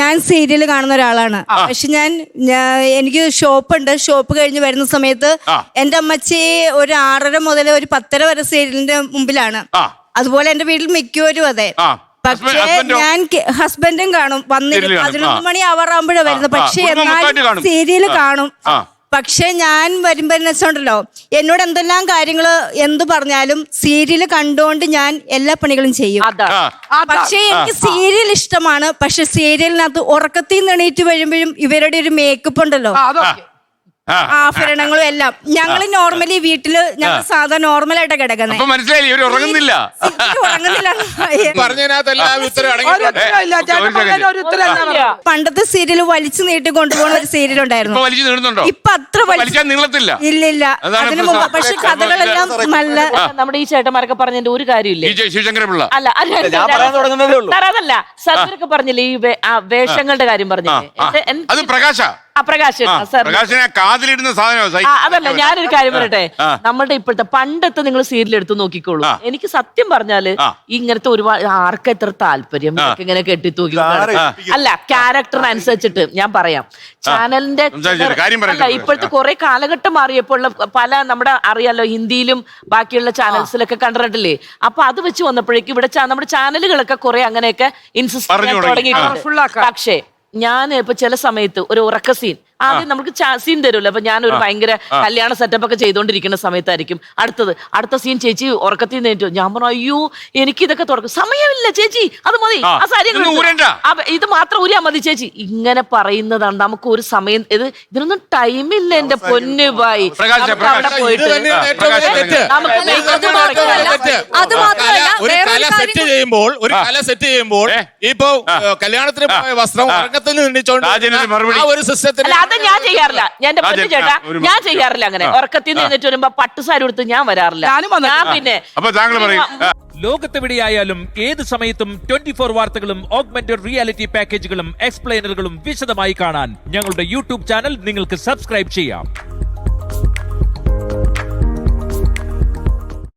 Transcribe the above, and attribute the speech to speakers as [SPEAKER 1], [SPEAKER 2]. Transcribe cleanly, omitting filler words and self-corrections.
[SPEAKER 1] ഞാൻ സീരിയൽ കാണുന്ന ഒരാളാണ്. പക്ഷെ എനിക്ക് ഷോപ്പുണ്ട്. ഷോപ്പ് കഴിഞ്ഞ് വരുന്ന സമയത്ത് എന്റെ അമ്മച്ചി ഒരു 6:30 മുതൽ ഒരു 10:30 വരെ സീരിയലിന്റെ മുമ്പിലാണ്. അതുപോലെ എന്റെ വീട്ടിൽ മിക്കവരും അതെ. പക്ഷേ ഞാൻ ഹസ്ബൻഡും കാണും. വന്നിട്ട് 11 മണി ആവാറാകുമ്പോഴാണ് വരുന്നത്. പക്ഷെ എന്നാലും സീരിയല് കാണും. പക്ഷെ ഞാൻ വരുമ്പോ എന്നുവെച്ചോണ്ടല്ലോ, എന്നോട് എന്തെല്ലാം കാര്യങ്ങള് എന്ത് പറഞ്ഞാലും സീരിയല് കണ്ടുകൊണ്ട് ഞാൻ എല്ലാ പണികളും ചെയ്യും. പക്ഷെ എനിക്ക് സീരിയൽ ഇഷ്ടമാണ്. പക്ഷെ സീരിയലിനകത്ത് ഉറക്കത്തിൽ നിന്ന് എണീറ്റ് വരുമ്പോഴും ഇവരുടെ ഒരു മേക്കപ്പ് ഉണ്ടല്ലോ, ആഭരണങ്ങളും എല്ലാം. ഞങ്ങള് നോർമലി വീട്ടില് ഞങ്ങൾ സാധാരണ നോർമലായിട്ട് കിടക്കുന്നത്. ഉറങ്ങുന്നില്ല. പണ്ടത്തെ സീരിയൽ വലിച്ചു നീട്ടി കൊണ്ടുപോകുന്ന ഒരു സീരിയൽ ഉണ്ടായിരുന്നു. ഇപ്പൊ അത്ര ഇല്ലില്ല. അതിന് മുമ്പ് പക്ഷെ കഥകളെല്ലാം നല്ല.
[SPEAKER 2] നമ്മുടെ ഈ ചേട്ടന്മാരൊക്കെ പറഞ്ഞതിന്റെ ഒരു കാര്യമില്ല. അതല്ല, സത്യരൊക്കെ പറഞ്ഞില്ലേ ഈ വേഷങ്ങളുടെ കാര്യം പറഞ്ഞില്ലേ, അതല്ല. ഞാനൊരു കാര്യം പറയട്ടെ, നമ്മളുടെ ഇപ്പോഴത്തെ പണ്ടത്തെ നിങ്ങൾ സീരിയൽ എടുത്ത് നോക്കിക്കോളൂ. എനിക്ക് സത്യം പറഞ്ഞാല് ഇങ്ങനത്തെ ഒരുപാട് ആർക്കും എത്ര താല്പര്യം ഇങ്ങനെ കെട്ടിത്തൂക്കി അല്ല, ക്യാരക്ടറിനനുസരിച്ചിട്ട് ഞാൻ പറയാം. ചാനലിന്റെ ഇപ്പോഴത്തെ കുറെ കാലഘട്ടം മാറിയപ്പോൾ പല നമ്മുടെ അറിയാലോ ഹിന്ദിയിലും ബാക്കിയുള്ള ചാനൽസിലൊക്കെ കണ്ടിട്ടില്ലേ. അപ്പൊ അത് വെച്ച് വന്നപ്പോഴേക്കും ഇവിടെ നമ്മുടെ ചാനലുകളൊക്കെ കുറെ അങ്ങനെയൊക്കെ ഇൻസിസ്റ്റ് ചെയ്യാൻ തുടങ്ങിയിട്ടുണ്ട്. പക്ഷേ ഞാൻ ഇപ്പൊ ചില സമയത്ത് ഒരു ഉറക്ക സീൻ ആദ്യം നമുക്ക് സീൻ തരുമല്ലോ. അപ്പൊ ഞാനൊരു ഭയങ്കര കല്യാണ സെറ്റപ്പ് ഒക്കെ ചെയ്തോണ്ടിരിക്കുന്ന സമയത്തായിരിക്കും അടുത്ത സീൻ ചേച്ചി ഉറക്കത്തിൽ നേരിട്ടു. ഞാൻ പറഞ്ഞു, അയ്യോ എനിക്ക് ഇതൊക്കെ തുറക്കും സമയമില്ല ചേച്ചി, അത് മതി, ആ സാരി ഇത് മാത്രം ഊരിയാ മതി ചേച്ചി. ഇങ്ങനെ പറയുന്നതാണ്. നമുക്ക് ഒരു സമയം ഇതിനൊന്നും ടൈമില്ല എന്റെ പൊന്നു ബായി. അവിടെ പോയിട്ട്
[SPEAKER 3] ഒരു കല സെറ്റ് ചെയ്യുമ്പോൾ ഇപ്പൊ കല്യാണത്തിന് പോയ വസ്ത്രം ഉറക്കത്തിൽ നിന്നിച്ചോണ്ട് ഒരു സിസ്റ്റത്തിൽ
[SPEAKER 2] അത് ഞാൻ ചെയ്യാറില്ല. എന്റെ പൊന്നു ചേട്ടാ, ഞാൻ ചെയ്യാറില്ല അങ്ങനെ. ഉറക്കത്തിൽ നിന്നിട്ട് വരുമ്പോ പട്ടുസാരി കൊടുത്ത് ഞാൻ വരാറില്ല. ഞാൻ പിന്നെ
[SPEAKER 4] ലോകത്തെവിടെയായാലും ഏത് സമയത്തും 24 വാർത്തകളും ഓഗ്മെന്റഡ് റിയാലിറ്റി പാക്കേജുകളും എക്സ്പ്ലെയിനറുകളും വിശദമായി കാണാൻ ഞങ്ങളുടെ യൂട്യൂബ് ചാനൽ നിങ്ങൾക്ക് സബ്സ്ക്രൈബ് ചെയ്യാം.